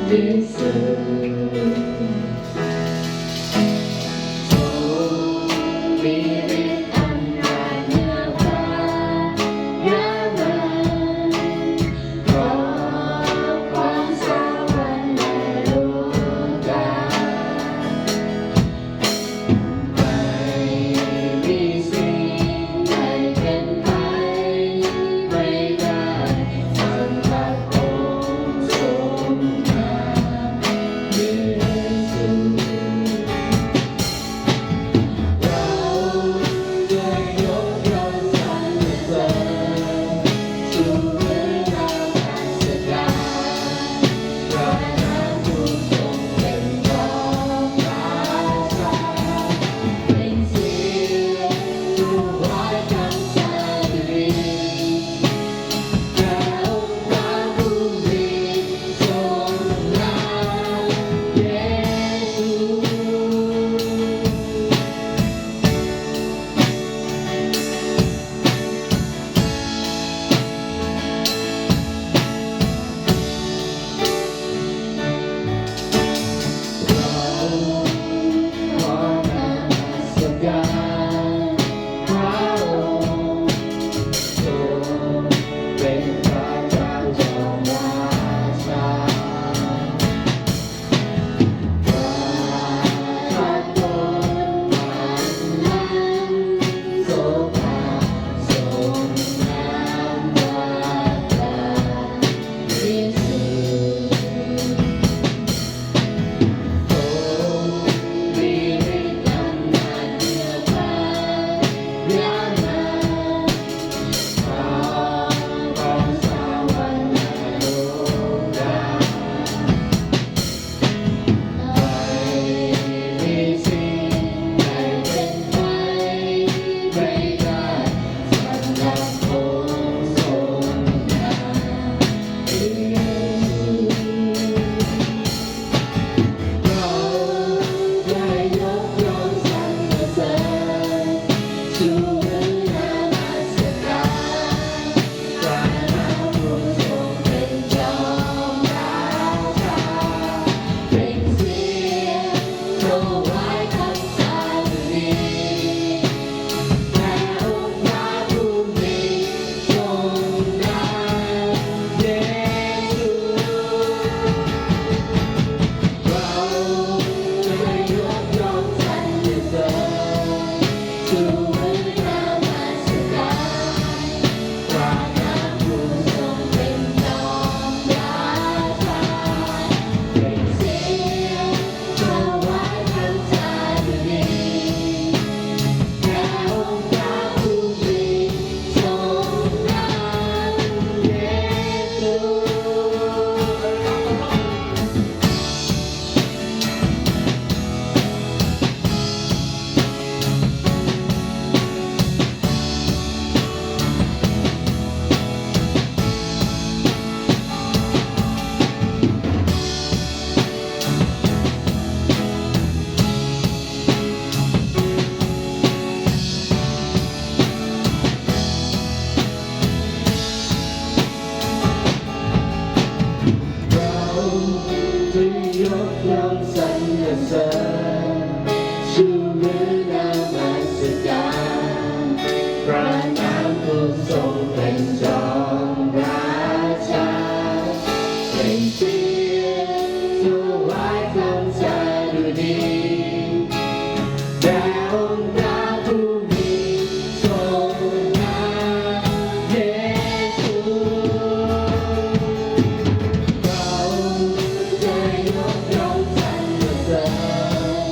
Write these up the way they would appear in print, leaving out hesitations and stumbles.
ที่สุดทรงมีฤทธิ์อำนาจเหนือฟ้ายามันครอบครองสวรรค์และโลกาไม่มีสิ่งใดเป็นไปไม่ได้สำหรับองค์ทรงนามเยซู เราจะยกย่องสรรเสริญชูเรื่องราวการแสดงพระนามผู้ทรงเป็นรองราชาเป็นเสียงผู้ไว้คำสาดีพระองค์พระผู้มีทรงนามเยซู เราขอนมัสการพระองค์ทรงเป็นพระเจ้าจอมราชาพระทักบนนั้นโสภาทรงงามวาจาเยซู ทรงมีฤทธิ์อำนาจเหนือฟ้ายามันครอบครองสวรรค์และโลกาไม่มีสิ่งใดเป็นไปไม่ได้สำหรับองค์ทรงนามเยซู เราได้ยกย่องสรรเสริญชูเรื่องนมัสการพระนามผู้ทรงเป็นจอมราชาเป็นเสียงถวายคำสาดีพระองค์พระผู้มีทรงนามเยซู เราจะยกย่องสรรเสริญชูเรื่องนมัสการพระนามผู้ทรงเป็นจอมราชาเป็นเสียงถวายคำสาดีพระองค์พระผู้มีทรงนามเยซู เราจะยกย่องสรรเสริญชูเรื่องนมัสการพระนามผู้ทรงเป็นจอมราชาเป็นเสียงถวายคำสาดีแด่องค์พระผู้มีทรงนามเยซู เราจะยกย่องสรรเสริญ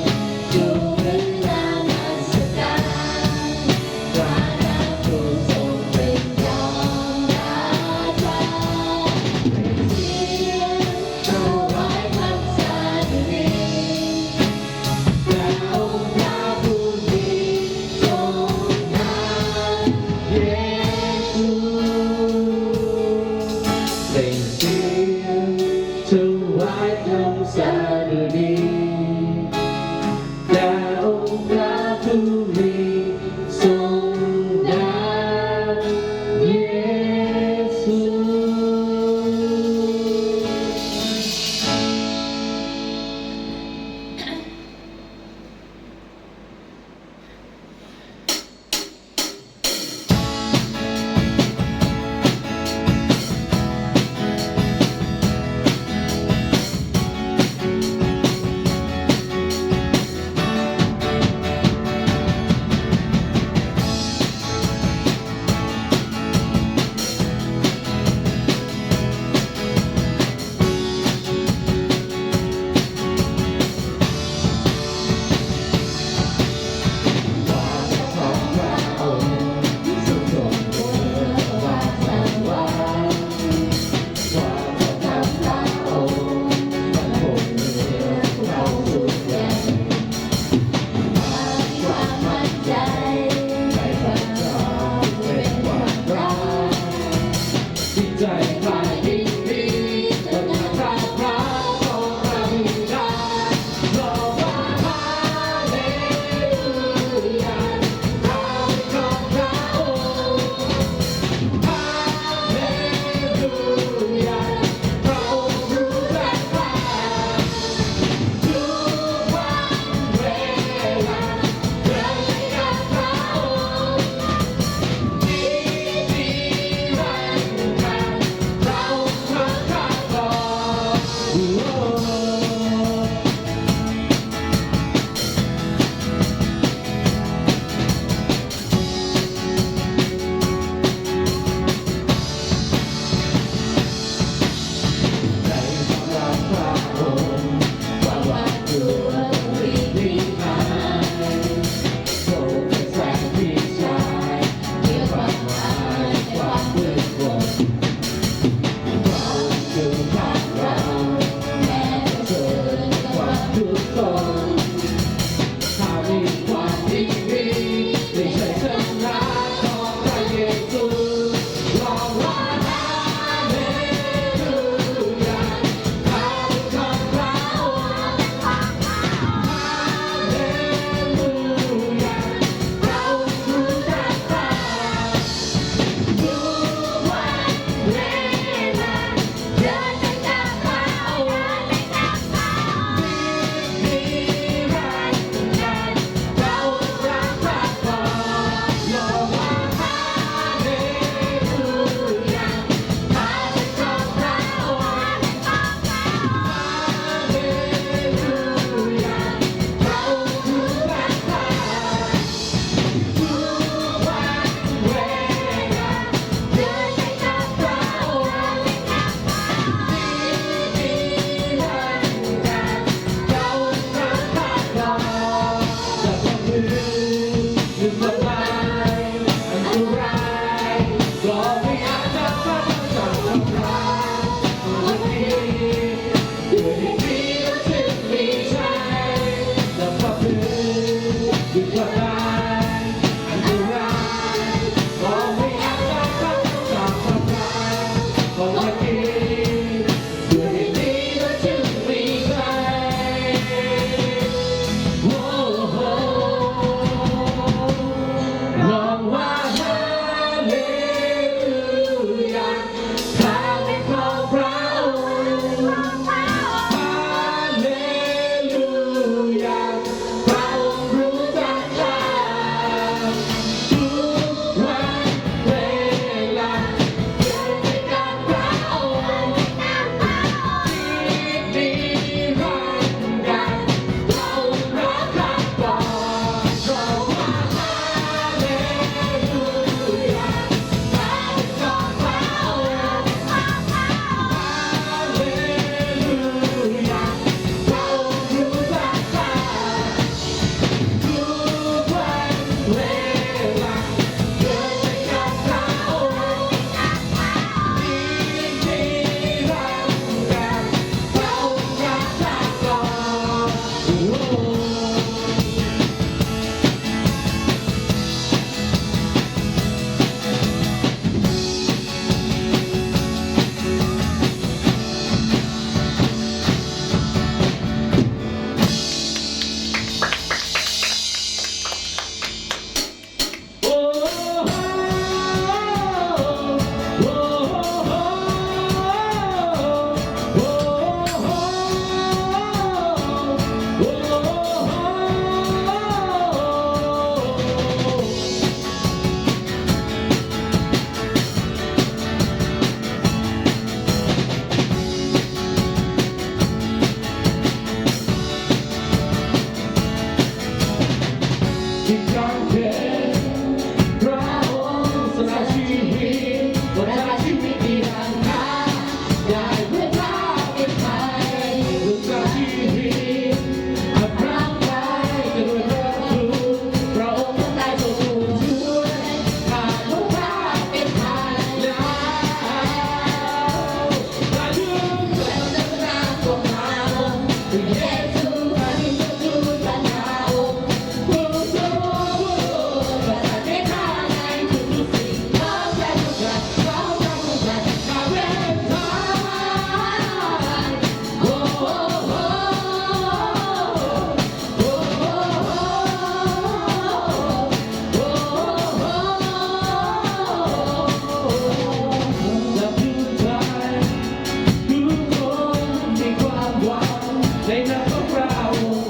ในนามของเรา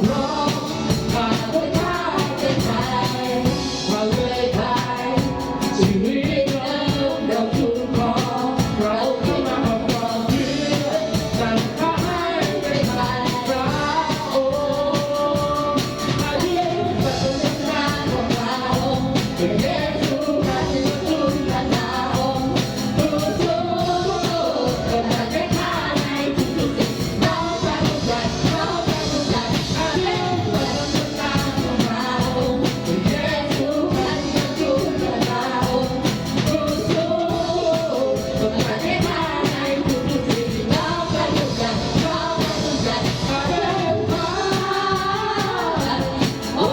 ร้องผ่านด้วยท้ายเป็นไทยมาเลยไทยชีวิตเราทุกคนเราที่มาประกอบเพื่อสั่งข้าให้เป็นไทยพระองค์อายุปัจจุบันของเราเป็นเยซูมาถึงจุดนั้นองค์ผู้ทรงก็ทำให้ข้าในทุกๆสิ่งน้องไปทุกวันน้องไปทุกวันอายุปัจจุบันของเราเป็นเยซูมาถึงจุดนั้นองค์ผู้ทรงก็ทำให้ข้าในทุกๆสิ่งน้องไปทุกวันน้องไปทุกวันอายุปัจจุบันโอ้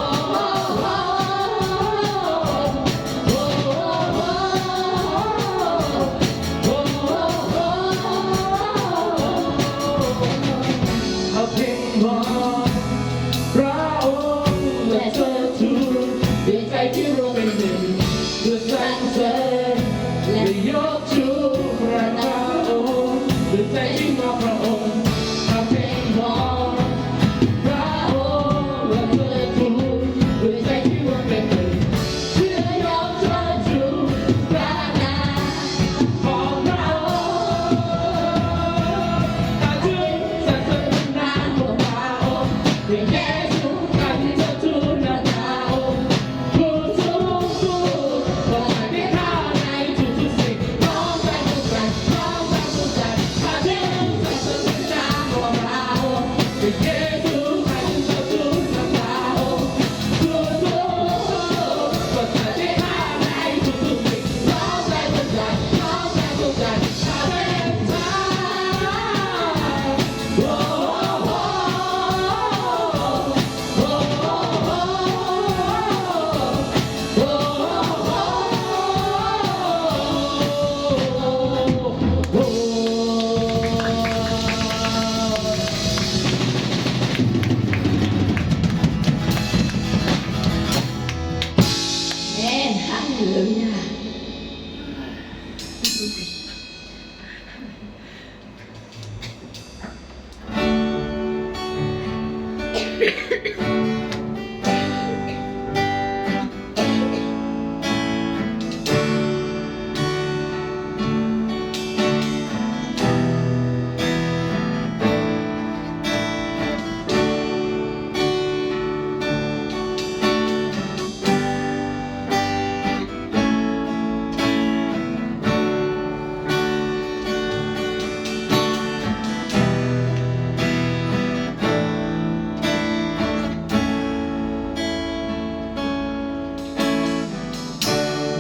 เอาเพลงบอกพระองค์และเธอทูลด้วยใจที่รวมเป็นหนึ่งเพื่อสรรเสริญและยกชูพระนามองค์ด้วยใจที่มอบพระองค์เอาเพลงบอกพระองค์และเธอทูลด้วยใจที่รวมเป็นหนึ่งเพื่อยกเธอชูพระนามของพระองค์อาจจะสรรเสริญนามของพระองค์ด้วยเยซูกันเธอทูลนาองค์ผู้สูงสุดก็ให้ได้ข้าในทุกๆสิ่งน้องไปทุกวันน้องไปทุกวันอาจจะสรรเสริญนามของพระองค์ด้วยเยซูกันเธอทูลนาองค์ผู้สูงสุดก็ให้ได้ข้าในทุกๆสิ่งน้องไปทุกวันน้องไปทุกวันอาจจะโอ้เอ๊ะฮัลโหลยา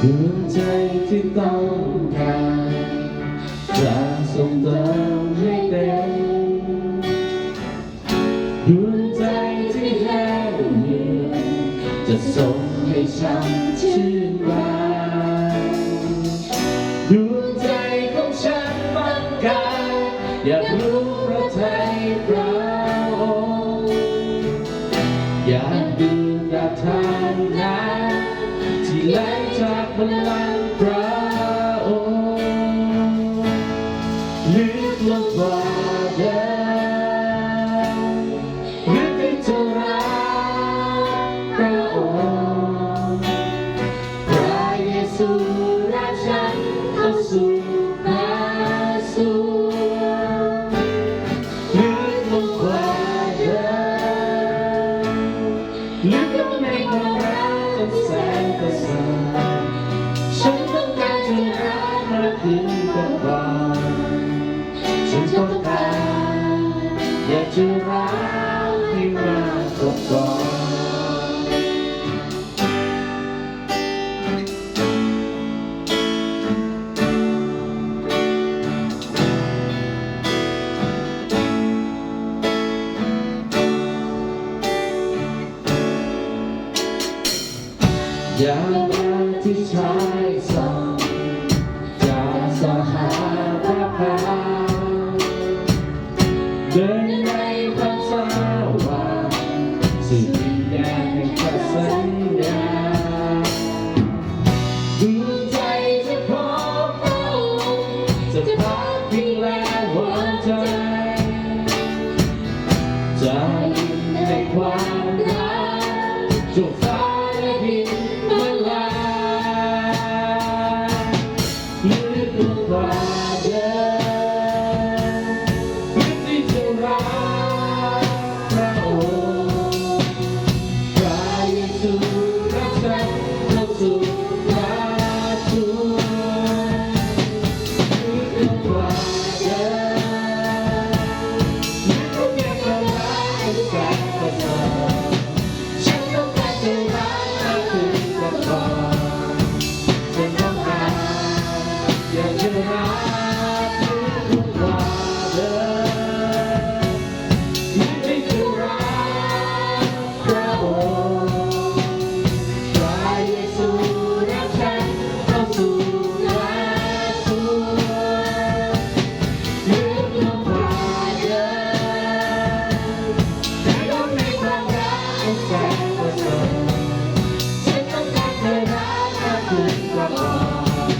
ดวงใจที่ต้องการจะส่งเติมให้เต็มดวงใจที่แห้งเหือดจะส่งให้ช้ำชื่นบานดวงใจของฉันต้องการอยากรู้พระทัยพระองค์อยากดื่มดับทานน้ำที่ไหลจากบัลลังก์พระองค์ลึกลงกว่าเดิมลึกถึงจะรักพระองค์พระเยซูรักฉันเข้าสู่พระสวงลึกลงกว่าเดิมลึกลงในความรักอันแสนประเสริฐฉันต้องการจะรักมากขึ้นกว่าก่อนฉันต้องการอยากจะรักให้มากกว่าก่อนอย่างวันที่ชายส่องจากสหาพระพาเดินในความสว่างสู่ดินแดนแห่งพระสัญญาดูใจจะพบพระองค์จะพักพิงและหวังใจจะ จะในความรักจงฟ้าและดินมาลายลึกลงกว่าเดิมลึกที่จะรักพระองค์พระเยซูรักฉันเข้าสู่ฟ้าสวยลึกลงกว่าเดิมลึกลงแก่ความรักอันแสนประเสริฐฉันต้องการจะรักมากขึ้นกว่าก่อนฉันต้องการอยากจะรักลึกลงกว่าเดิมลึกที่จะรักพระองค์พระเยซูรักฉันเข้าสู่ฟ้าสวยลึกลงกว่าเดิมแต่ก็ในความรักอันแสนประเสริฐฉันต้องการเธอรักมากขึ้นกว่าก่อน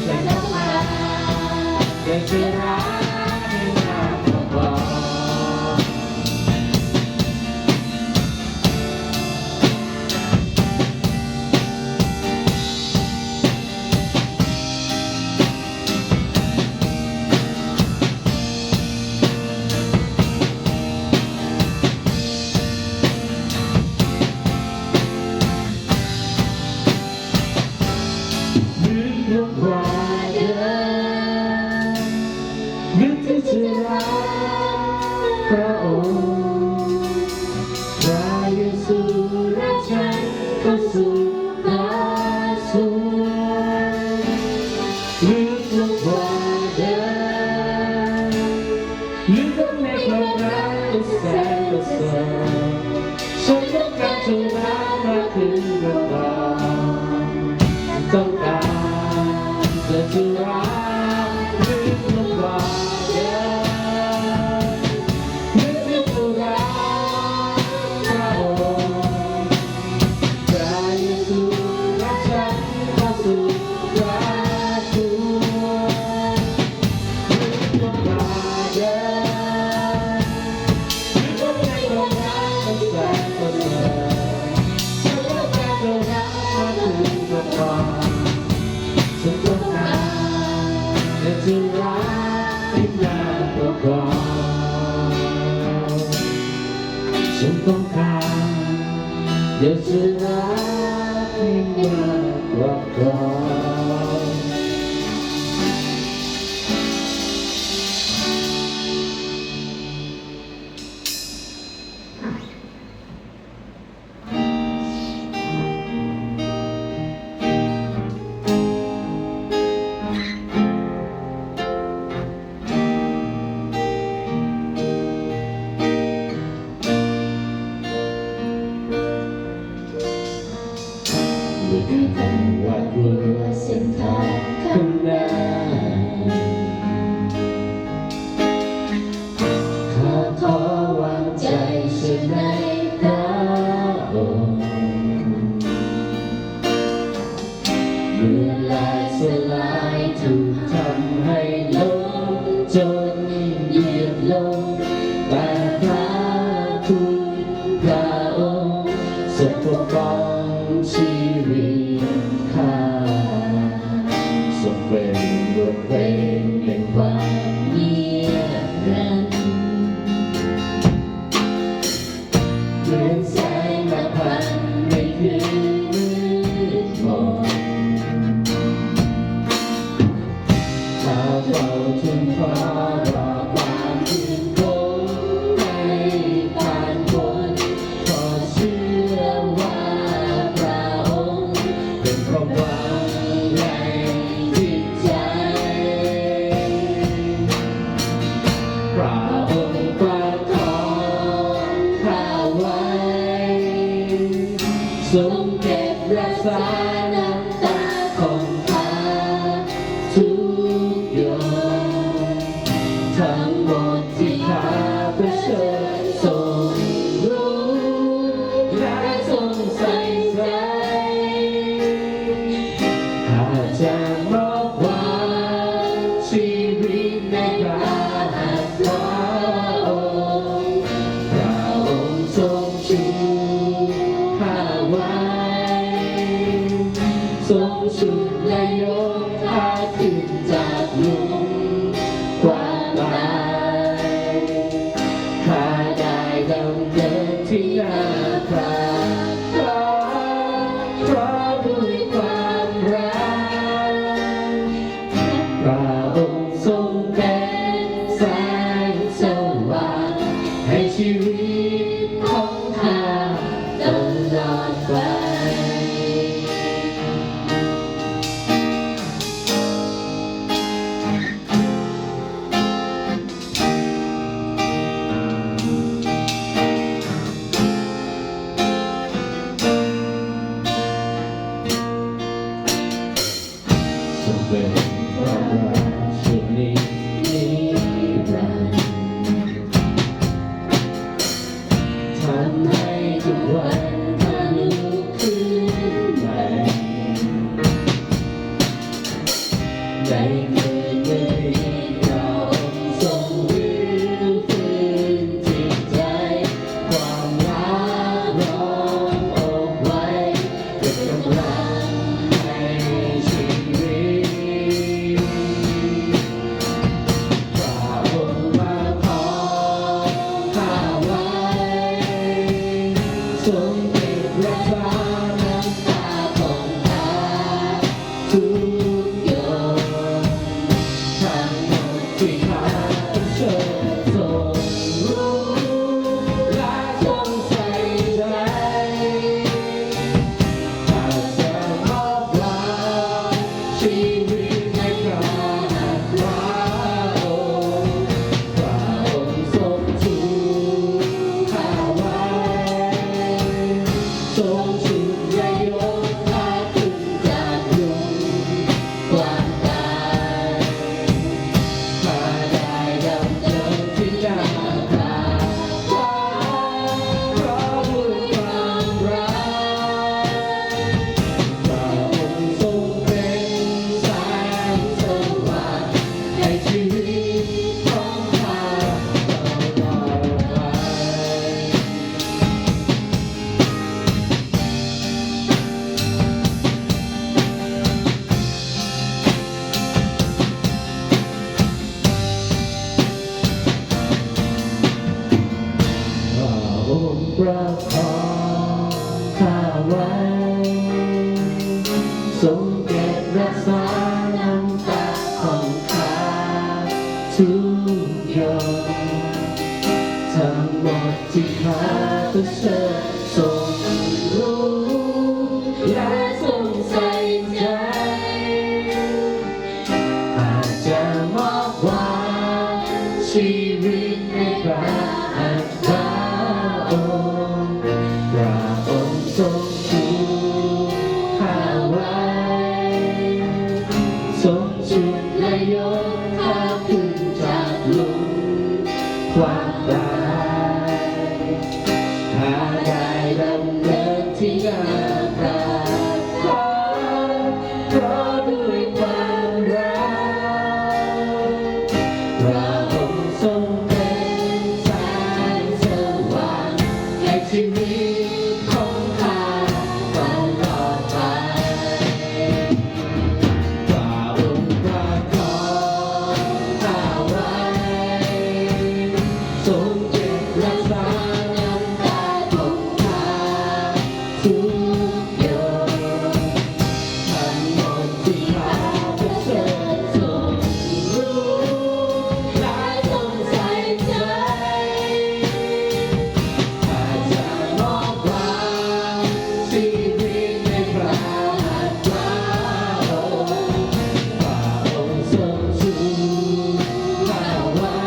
ฉันต้องการอยากจะรักให้มากกว่าก่อนลึกลงกว่าเดิมลึกที่จะรักพระองค์พระเยซูรักฉันเข้าสู่ฟ้าสวยลึกลงกว่าเดิมลึกลงในความรักอันแสนประเสริฐฉันต้องการจะรักมากขึ้นกว่าก่อนต้องการจะรักลึกลงกว่าเดิมลึกที่จะรักพระองค์พระเยซูรักฉันเข้าสู่ฟ้าสวยลึกลงกว่าเดิมลึกลงในความรักอันแสนประเสริฐฉันต้องการจะรักมากขึ้นกว่าก่อนฉันต้องการอยากจะรักให้มากกว่าก่อนฉันต้องการอยากจะรักให้มากกว่าก่อนไม่ต้องหวาดกลัวเส้นทางข้างหน้าข้าขอวางใจเชื่อในพระองค์เมื่อลายสลายถูกทำให้ล้มจนเหยียบลงแต่พระคุณพระองค์ทรงปกป้องชีวิตข้าทรงเป็นบทเพลงแห่งความเงียบงันเหมือนแสงตะพันในคืนมืดมนข้าเฝ้าทูลขอรอความชื่นชมให้ผ่านพ้นขอเชื่อว่าพระองค์เป็นความหวังในจิตใจพระองค์ประคองข้าไว้ทรงเก็บรักษาน้ำตาของข้าทุกหยดทั้งหมดที่ข้าเผชิญทรงรู้และทรงใส่ใจข้าจะมอบความชีวิตในพระหัตถ์พระองค์พระ ให้ชีวิตของข้าตลอดไปส่งเป็นความรักช่วงนี้นิรันดร์ทำให้ทุกวันทะลุขึ้นใหม่ในคืนวันนี้เราส่งรื้อฟื้นจิตใจความรักร้องอกไว้เป็นกำลังให้ชีวิตพระองค์มาขอข้าไว้ทรงเก็บรักษาน้ำตาของข้าทุกหยดทั้งหมดที่ข้าต้องเชิญทรงรู้และทรงใส่ใจข้าจะมอบลาชีวิตให้พระหัตถ์พระองค์พระองค์ทรงชูข้าไว้ทรงชูและยกข้าขึ้นจากหลุมความตายข้าได้ดำเนินที่หน้าพระฟ้าเพราะด้วยความรักพระองค์ทรงเป็นแสงสว่างให้ชีวิตของข้าตลอดไปพระองค์ประคองข้าไว้ทรงเก็บรักษาน้ำตาของข้าทุกหยดทั้งหมดที่ข้าต้องเชิญทรงรู้และทรงใส่ใจอาจจะมอบไว้ชีวิตในพระหัตถ์พระองค์พระองค์ทรงชูข้าไว้ทรงชุดและยกข้าขึ้นจากหลุมความตายข้าได้ดำเนินที่หน้าพระฟ้าเพราะด้วยความรักพระองค์ทรงเป็นแสงสว่างให้ชีวิตของข้าตลอดไปพระองค์ประคองข้าไว้ทรงเก็บรักษาน้ำตาของข้าทุกหยดทั้งหมดที่ข้าต้องเชิญทรงรู้และทรงใส่ใจอาจจะมอบไว้ชีวิตในพระหัตถ์พระองค์พระองค์ทรงชูข้าไว้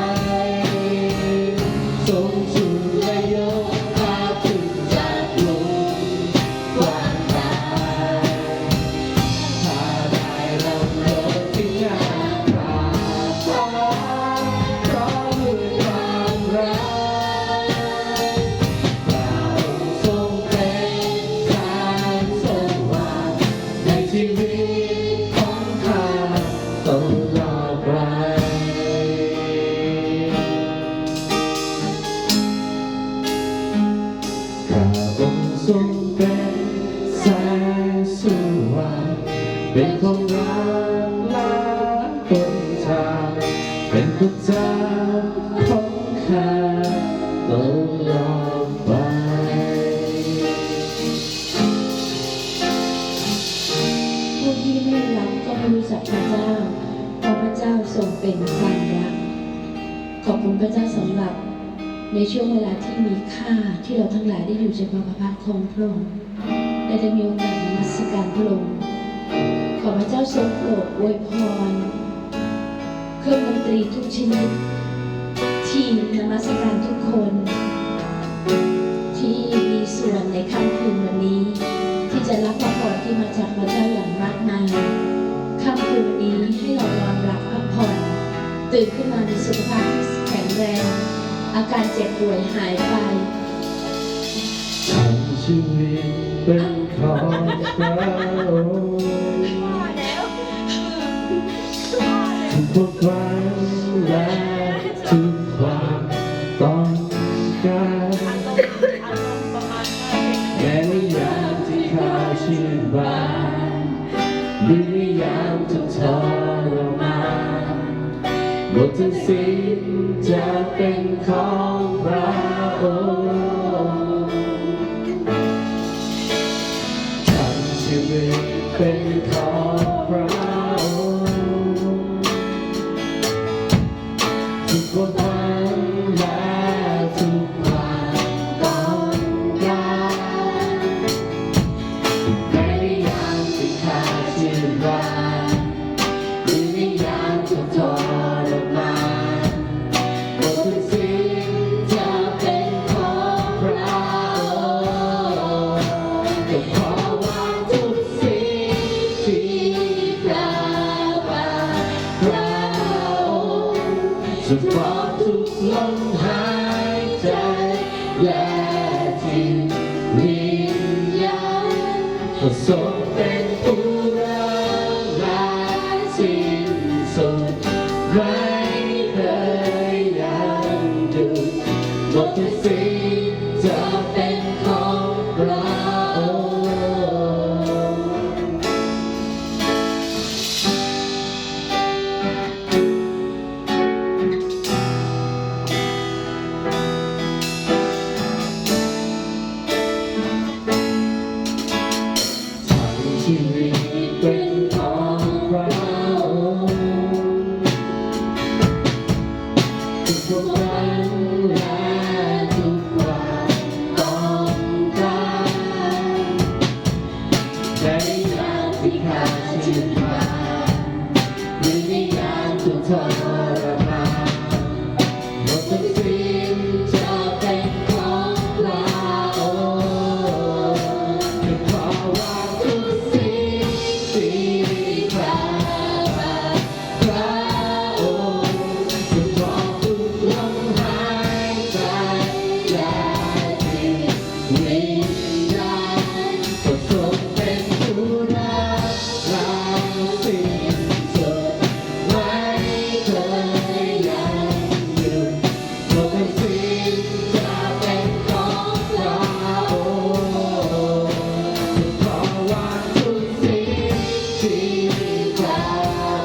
ทรงชูและยกข้าขึ้นจากหลุมความตายข้าได้ดำเนินที่หน้าพระฟ้าเพราะด้วยความรักพระองค์ทรงเป็นแสงสว่างในชีวิตของข้าตลอดไป พระองค์ทรงเป็นแสงสว่างเป็นของรักและหนทางเป็นทุกทางของข้าตลอดไป ผู้ที่ไม่รักก็ไม่รู้จักพระเจ้าเพราะพระเจ้าทรงเป็นความรักขอบคุณพระเจ้าสำหรับ ในช่วงเวลาที่มีค่าที่เราทั้งหลายได้อยู่ในพระพักตร์ของพระองค์และได้มีโอกาสนมัสการพระองค์ขอพระเจ้าทรงโปรดอวยพรเครื่องดนตรีทุกชนิดทีมนมัสการทุกคนที่มีส่วนในค่ำคืนวันนี้ที่จะรับพระพรที่มาจากพระเจ้าอย่างมากมายค่ำคืนวันนี้ให้เรานอนหลับพักผ่อนตื่นขึ้นมาในสุขภาพที่แข็งแรงอาการเจ็บป่วยหายไปทั้งชีวิตเป็นของเราทุกความและทุกความต้องการแม้ในยามที่ข้าชื่นบานหรือในยามที่ทรมานหมดทุกสิ่งจะเป็นของพระองค์ทั้งชีวิตเป็นของพระองค์ทุกความและทุกความต้องการในยามที่ข้าชื่นบานหรือในยามที่ทรมานหมดทุกสิ่งจะเป็นของพระองค์ก็ขอวางทุกสิ่งที่พระบาทพระองค์จะปลอบทุกลมหายใจและจิตวิญญาณก็ทรงเป็นผู้รักและสิ้นสุดไม่เคยยังหยุดหมดทุกสิ่งจะเป็นของพระองค์ทั้งชีวิตเป็นของพระองค์ทุกวันและทุกความต้องการในยามที่ข้าชื่นบานหรือในยามที่ทรมานหมดทุกสิ่งจะเป็นของพระองค์จะขอวางทุกสิ่งที่พระบาทพระองค์จะปลอบทุกลมหายใจและจิตวิญญาณก็ทรงเป็นผู้รักเราสิ้นสุดไม่เคยยังหยุดหมดทุกสิ่งจะเป็นของพระองค์จะขอวางทุกสิ่งที่พระ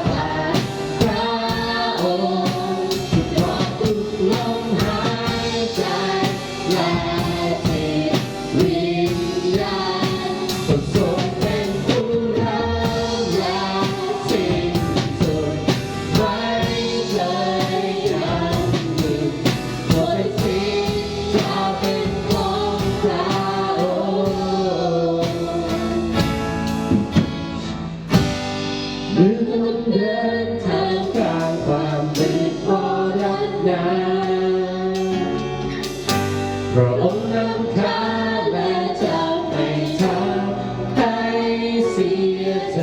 บาทพระองค์จะปลอบทุกลมหายใจและจิตวิญญาณก็ทรงเป็นผู้รักและสิ้นสุดไม่เคยยังหยุดหมดทุกสิ่งจะเป็นของพระองค์เมื่อกำลังเดินทางกลางความมืดมรณะพระองค์นำข้าและจะไม่ทำให้เสียใจ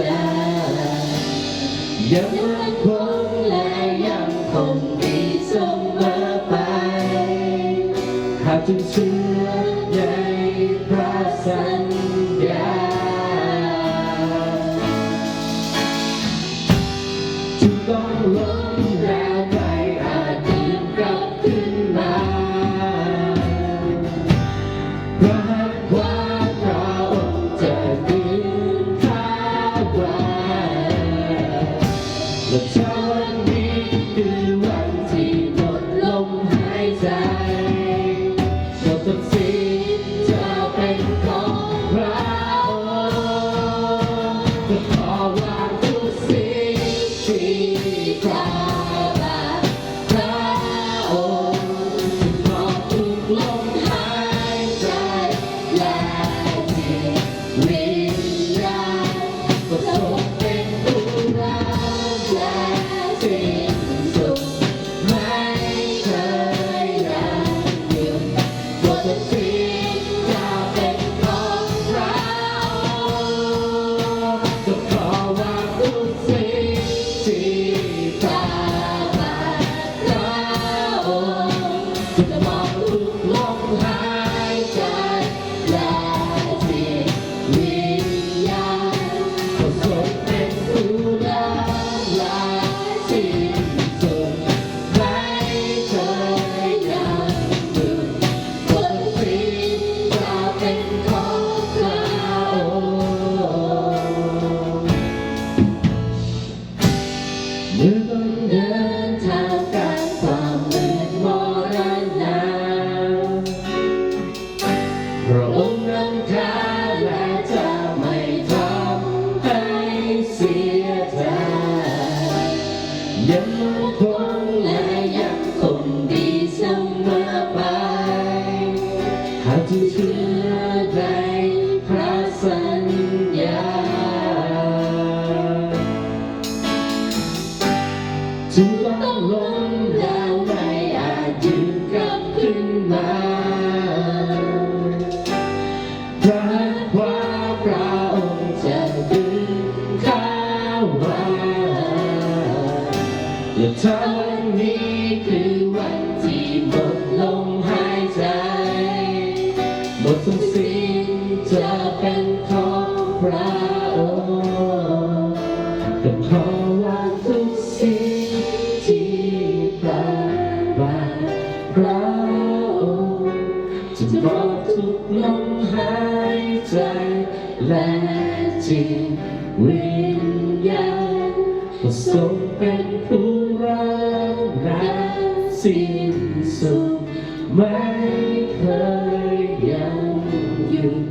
ยังมั่นคงและยังคงดีเสมอไปข้าจึงเชื่อในพระสัญญาจึงต้องล้มแล้วไม่อาจยืนกลับขึ้นมาพระหัตถ์ขวาพระองค์จะยืนท้าวาและเช้าวันนี้คือวันที่หมดลมหายใจหมดทุกสิ่งจะเป็นของ ทุกสิ่งจะเป็นของเราจะขอวางทุกสิ่งที่ผ่านมาเราจะมองทุกลมหายใจและจิตวิญญาณก็ทรงเป็นผู้นำและสิ้นสุดไม่เคยยังหยุดทุกสิ่งจะเป็นของเราเมื่อต้องเดินทางกับความมืดมรณะพระองค์นำทางและจะไม่ทำให้เสียใจยังคงและยังคงดีเสมอไปหากจะเชื่อในพระสัญญาจึงต้องล้มแล้วไม่อาจยืนกลับขึ้นมาพระความพระองค์จะดึงข้าไว้อย่าถ้าวันนี้คือวันที่หมดลมหายใจหมดทุกสิ่งจะเป็นของพระองค์แต่ขอวางทุกสิ่งที่ผ่านมาพระองค์จะมอบทุกลมหายใจและจิตวิญญาณก็ทรงเป็นผู้รักและสิ้นสุดไม่เคยยังหยุด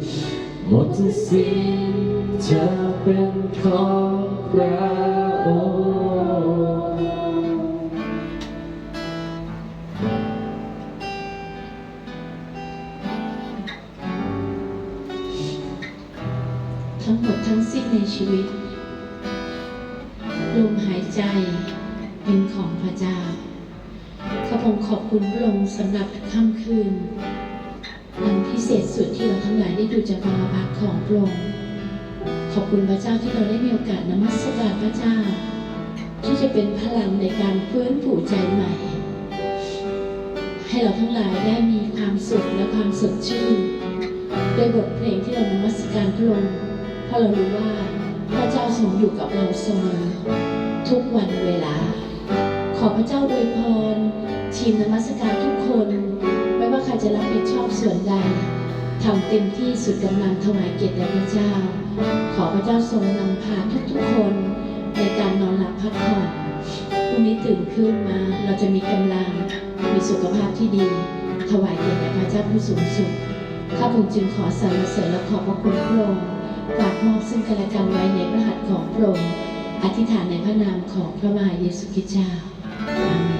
หมดทุกสิ่งจะเป็นของพระองค์ทั้งหมดทั้งสิ้นในชีวิตลมหายใจเป็นของพระเจ้าข้าพงขอบคุณพระองค์สำหรับค่ำคืนวันพิเศษสุดที่เราทั้งหลายได้ดูจากพระพักตร์ของพระองค์ขอบคุณพระเจ้าที่เราได้มีโอกาสนมัสการพระเจ้าที่จะเป็นพลังในการฟื้นฟูใจใหม่ ให้เราทั้งหลายได้มีความสุขและความสดชื่นด้วยบทเพลงที่เรานมัสการพระองค์เพราะเรารู้ว่าพระเจ้าทรงอยู่กับเราเสมอทุกวันเวลาขอพระเจ้าอวยพรทีมนมัสการทุกคนไม่ว่าใครจะรับผิดชอบส่วนใดทำเต็มที่สุดกำลังถวายเกียรติแด่พระเจ้าขอพระเจ้าทรงนำพาทุกๆคนในการนอนหลับพักผ่อนพรุ่งนี้ตื่นขึ้นมาเราจะมีกำลังมีสุขภาพที่ดีถวายเกียรติแด่พระเจ้าผู้สูงสุดข้าพงจึงขอสรรเสริญและขอบพระคุณพระองค์ฝากมอบซึ่งกันและกันไว้ในพระหัตถ์ของพระองค์อธิษฐานในพระนามของพระมหาเยซูคริสต์เจ้าอาเมน